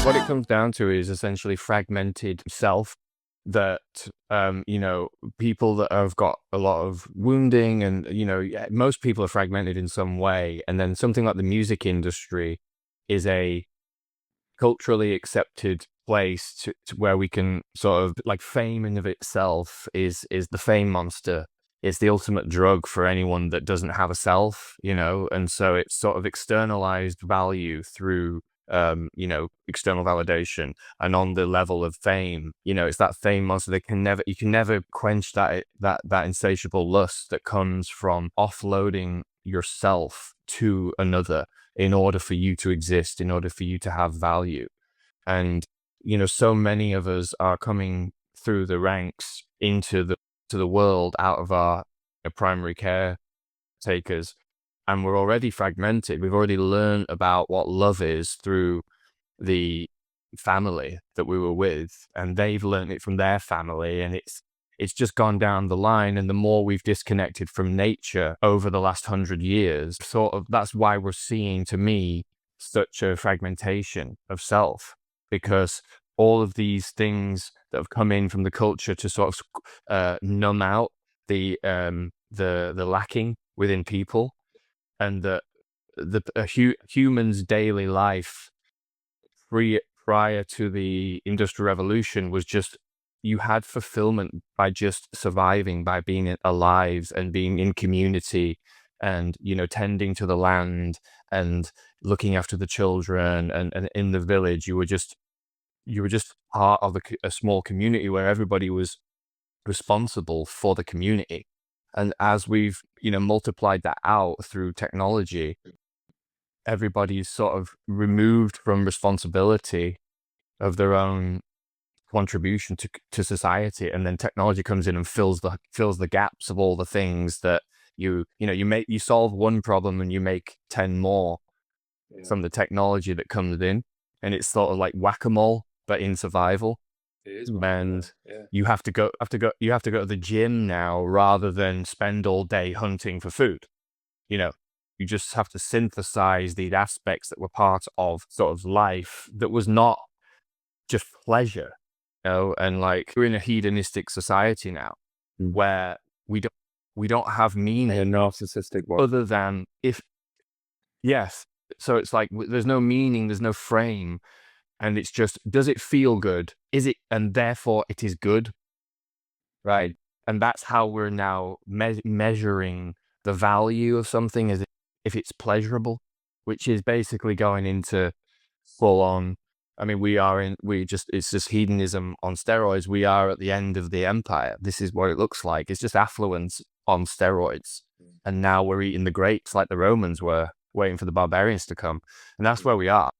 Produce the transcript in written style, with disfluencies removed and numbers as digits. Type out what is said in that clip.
What it comes down to is essentially fragmented self that, people that have got a lot of wounding and, most people are fragmented in some way. And then something like the music industry is a culturally accepted place to where we can sort of like fame in of itself is the fame monster. It's the ultimate drug for anyone that doesn't have a self, and so it's sort of externalized value through external validation. And on the level of fame, it's that fame monster that you can never quench that insatiable lust that comes from offloading yourself to another in order for you to exist, in order for you to have value. And, so many of us are coming through the ranks into the world out of our primary care takers, and we're already fragmented. We've already learned about what love is through the family that we were with, and they've learned it from their family, and it's just gone down the line. And the more we've disconnected from nature over the last 100 years, sort of that's why we're seeing, to me, such a fragmentation of self, because all of these things that have come in from the culture to sort of numb out the lacking within people, and human's daily life prior to the Industrial Revolution was just, you had fulfillment by just surviving, by being alive and being in community and, tending to the land and looking after the children. And in the village, you were just part of a small community where everybody was responsible for the community. And as we've, multiplied that out through technology, everybody's sort of removed from responsibility of their own contribution to society, and then technology comes in and fills the gaps of all the things that you solve one problem and you make 10 more from the technology that comes in. And it's sort of like whack-a-mole, but in survival. It is. And Yeah. you have to go to the gym now rather than spend all day hunting for food. You just have to synthesize these aspects that were part of sort of life that was not just pleasure, and like we're in a hedonistic society now where we don't have meaning, A narcissistic one. other than yes. So it's like there's no meaning, there's no frame, and it's just, does it feel good? Is it, and therefore it is good, right? And that's how we're now measuring the value of something, is if it's pleasurable, which is basically going into full on. I mean, it's just hedonism on steroids. We are at the end of the empire. This is what it looks like. It's just affluence on steroids. And now we're eating the grapes like the Romans were, waiting for the barbarians to come. And that's where we are.